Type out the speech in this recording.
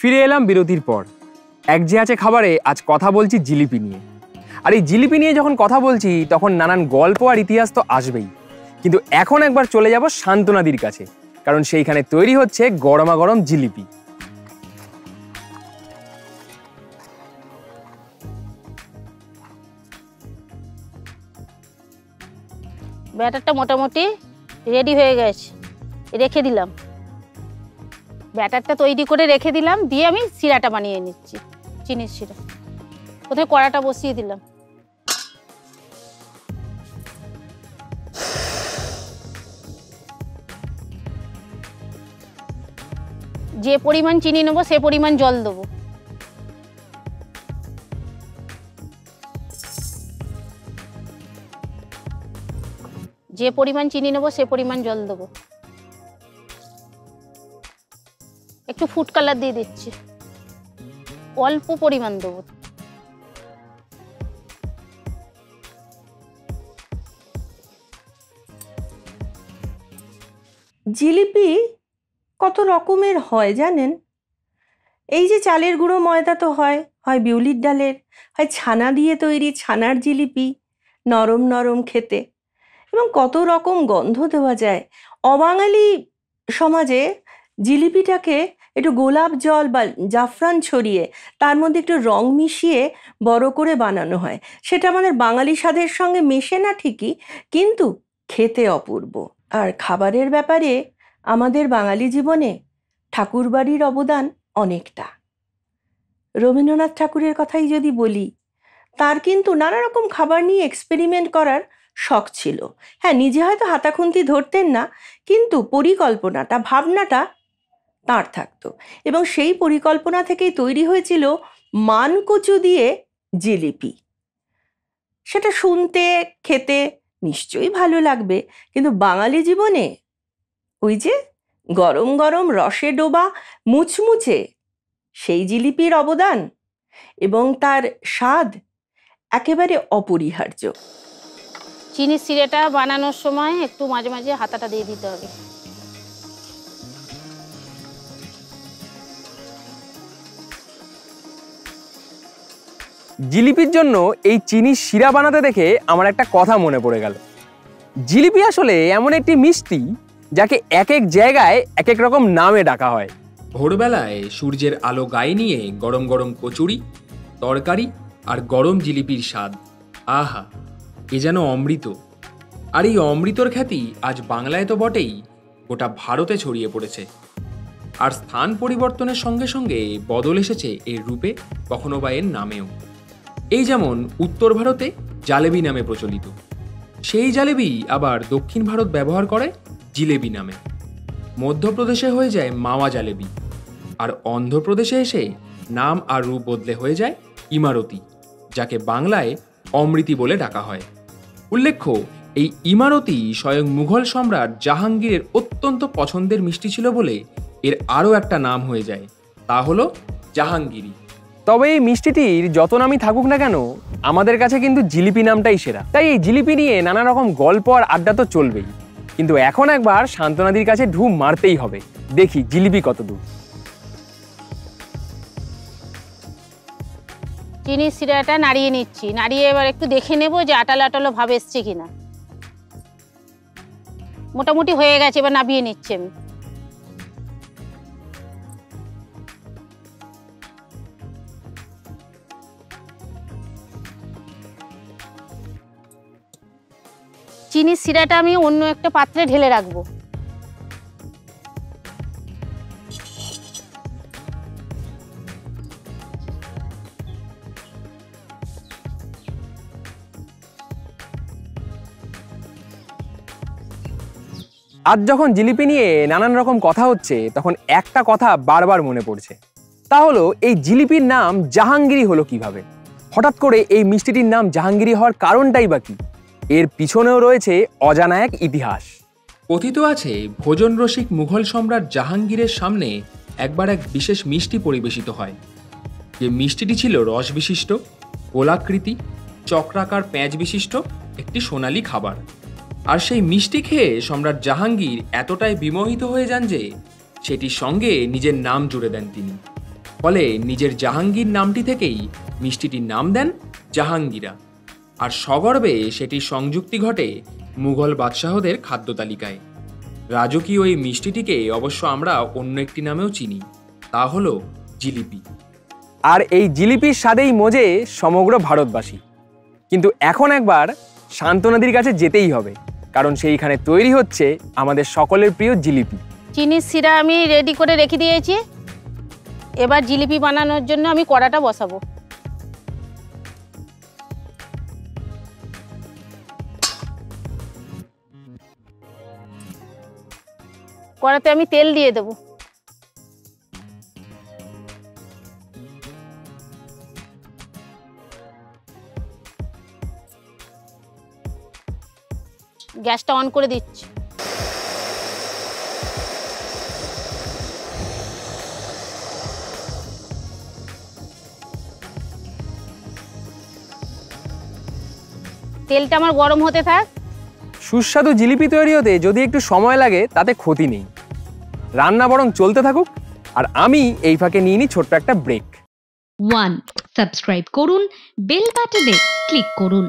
ফিরে এলাম বিরতির পর। এক যে আছে খাবারে আজ কথা বলছি জিলিপি নিয়ে। আর এই জিলিপি নিয়ে যখন কথা বলছি তখন নানান গল্প আর ইতিহাস তো আসবেই, কিন্তু এখন একবার চলে যাব শান্তনাদির কাছে, কারণ সেইখানে তৈরি হচ্ছে গরমা গরম জিলিপি। ব্যাটারটা মোটামুটি রেডি হয়ে গেছে, রেখে দিলাম। ব্যাটারটা তৈরি করে রেখে দিলাম, দিয়ে আমি শিরাটা বানিয়ে নিচ্ছি, চিনির শিরা। কোথায় কড়াটা বসিয়ে দিলাম। যে পরিমাণ চিনি নেবো সে পরিমাণ জল দেবো। যে পরিমাণ চিনি নেবো সে পরিমাণ জল দেবো। একটু ফুড কালার দিয়ে দিচ্ছি, অল্প পরিমাণ দেবো। জিলিপি কত রকমের হয় জানেন? এই যে চালের গুঁড়ো ময়দা তো হয়, হয় বিউলির ডালের, হয় ছানা দিয়ে তৈরি ছানার জিলিপি, নরম নরম খেতে, এবং কত রকম গন্ধ দেওয়া যায়। অবাঙালি সমাজে জিলিপিটাকে একটু গোলাপ জল বা জাফরান ছড়িয়ে তার মধ্যে একটু রং মিশিয়ে বড় করে বানানো হয়। সেটা আমাদের বাঙালি স্বাদের সঙ্গে মেশে না ঠিকই, কিন্তু খেতে অপূর্ব। আর খাবারের ব্যাপারে আমাদের বাঙালি জীবনে ঠাকুরবাড়ির অবদান অনেকটা। রবীন্দ্রনাথ ঠাকুরের কথাই যদি বলি, তার কিন্তু নানা রকম খাবার নিয়ে এক্সপেরিমেন্ট করার শখ ছিল। হ্যাঁ, নিজে হয়তো হাতাখুন্তি ধরতেন না, কিন্তু পরিকল্পনাটা, ভাবনাটা তাঁর থাকতো, এবং সেই পরিকল্পনা থেকেই তৈরি হয়েছিল মানকচু দিয়ে জিলিপি। সেটা শুনতে খেতে নিশ্চয়ই ভালো লাগবে, কিন্তু বাঙালি জীবনে ওই যে গরম গরম রসে ডোবা মুচমুচে সেই জিলিপির অবদান এবং তার স্বাদ একেবারে অপরিহার্য। চিনির শিরাটা বানানোর সময় একটু মাঝে মাঝে হাতাটা দিয়ে দিতে হবে। জিলিপির জন্য এই চিনির শিরা বানাতে দেখে আমার একটা কথা মনে পড়ে গেল। জিলিপি আসলে এমন একটি মিষ্টি যাকে এক এক জায়গায় এক এক রকম নামে ডাকা হয়। ভোরবেলায় সূর্যের আলো গায়ে নিয়ে গরম গরম কচুরি, তরকারি আর গরম জিলিপির স্বাদ, আহা, এ যেন অমৃত। আর এই অমৃতর খ্যাতি আজ বাংলায় তো বটেই, গোটা ভারতে ছড়িয়ে পড়েছে। আর স্থান পরিবর্তনের সঙ্গে সঙ্গে বদল এসেছে এর রূপে, কখনো বা এর নামেও। এই যেমন উত্তর ভারতে জালেবি নামে প্রচলিত, সেই জালেবি আবার দক্ষিণ ভারত ব্যবহার করে জিলেবি নামে। মধ্যপ্রদেশে হয়ে যায় মাওয়া জালেবি, আর অন্ধ্রপ্রদেশে এসে নাম আর রূপ বদলে হয়ে যায় ইমারতি, যাকে বাংলায় অমৃতি বলে ডাকা হয়। উল্লেখ্য, এই ইমারতি স্বয়ং মুঘল সম্রাট জাহাঙ্গীরের অত্যন্ত পছন্দের মিষ্টি ছিল বলে এর আরও একটা নাম হয়ে যায়, তা হলো জাহাঙ্গীরি। তবে এই মিষ্টিটির যত নামই থাকুক না কেন, আমাদের কাছে কিন্তু জিলিপি নামটাই সেরা। তাই এই জিলিপি নিয়ে নানা রকম গল্প আর আড্ডা তো চলবেই, কিন্তু এখন একবার শান্তনাদির কাছে ঢু মারতেই হবে, দেখি জিলিপি কত দূর। চিনির শিরাটা নাড়িয়ে নিচ্ছি, নাড়িয়ে এবার একটু দেখে নেব যে আটালো আটালো ভাব এসছে কিনা। মোটামুটি হয়ে গেছে, এবার নামিয়ে নিচ্ছি আমি। চিনির শিরাটা আমি অন্য একটা পাত্রে ঢেলে রাখবো। আজ যখন জিলিপি নিয়ে নানান রকম কথা হচ্ছে, তখন একটা কথা বারবার মনে পড়ছে, তা হলো এই জিলিপির নাম জাহাঙ্গীরি হলো কিভাবে? হঠাৎ করে এই মিষ্টিটির নাম জাহাঙ্গীরি হওয়ার কারণটাই বা কি? এর পিছনেও রয়েছে অজানা এক ইতিহাস। কথিত আছে, ভোজন রসিক মুঘল সম্রাট জাহাঙ্গীরের সামনে একবার এক বিশেষ মিষ্টি পরিবেশিত হয়। যে মিষ্টিটি ছিল রস বিশিষ্ট, গোলাকৃতি, চক্রাকার প্যাঁচ বিশিষ্ট একটি সোনালী খাবার। আর সেই মিষ্টি খেয়ে সম্রাট জাহাঙ্গীর এতটাই বিমোহিত হয়ে যান যে সেটির সঙ্গে নিজের নাম জুড়ে দেন তিনি। ফলে নিজের জাহাঙ্গীর নামটি থেকেই মিষ্টিটির নাম দেন জাহাঙ্গীরা। আর সগর্বে সেটির সংযুক্তি ঘটে মুঘল বাদশাহদের খাদ্য তালিকায়। রাজকীয় এই মিষ্টিটিকে অবশ্য আমরা অন্য একটি নামেও চিনি, তা হলো জিলিপি। আর এই জিলিপির স্বাদেই মজে সমগ্র ভারতবাসী। কিন্তু এখন একবার শান্তনদীর কাছে যেতেই হবে, কারণ সেইখানে তৈরি হচ্ছে আমাদের সকলের প্রিয় জিলিপি। চিনির শিরা আমি রেডি করে রেখে দিয়েছি। এবার জিলিপি বানানোর জন্য আমি কড়াটা বসাবো। কড়াতে আমি তেল দিয়ে দেবো। গ্যাসটা অন করে দিচ্ছি। তেলটা আমার গরম হতে থাক। সুস্বাদু জিলিপি তৈরি হতে যদি একটু সময় লাগে তাতে ক্ষতি নেই, রান্না বরং চলতে থাকুক। আর আমি এই ফাঁকে নিয়ে নিই ছোট্ট একটা ব্রেক। 1. সাবস্ক্রাইব করুন, বেল বাটনে ক্লিক করুন।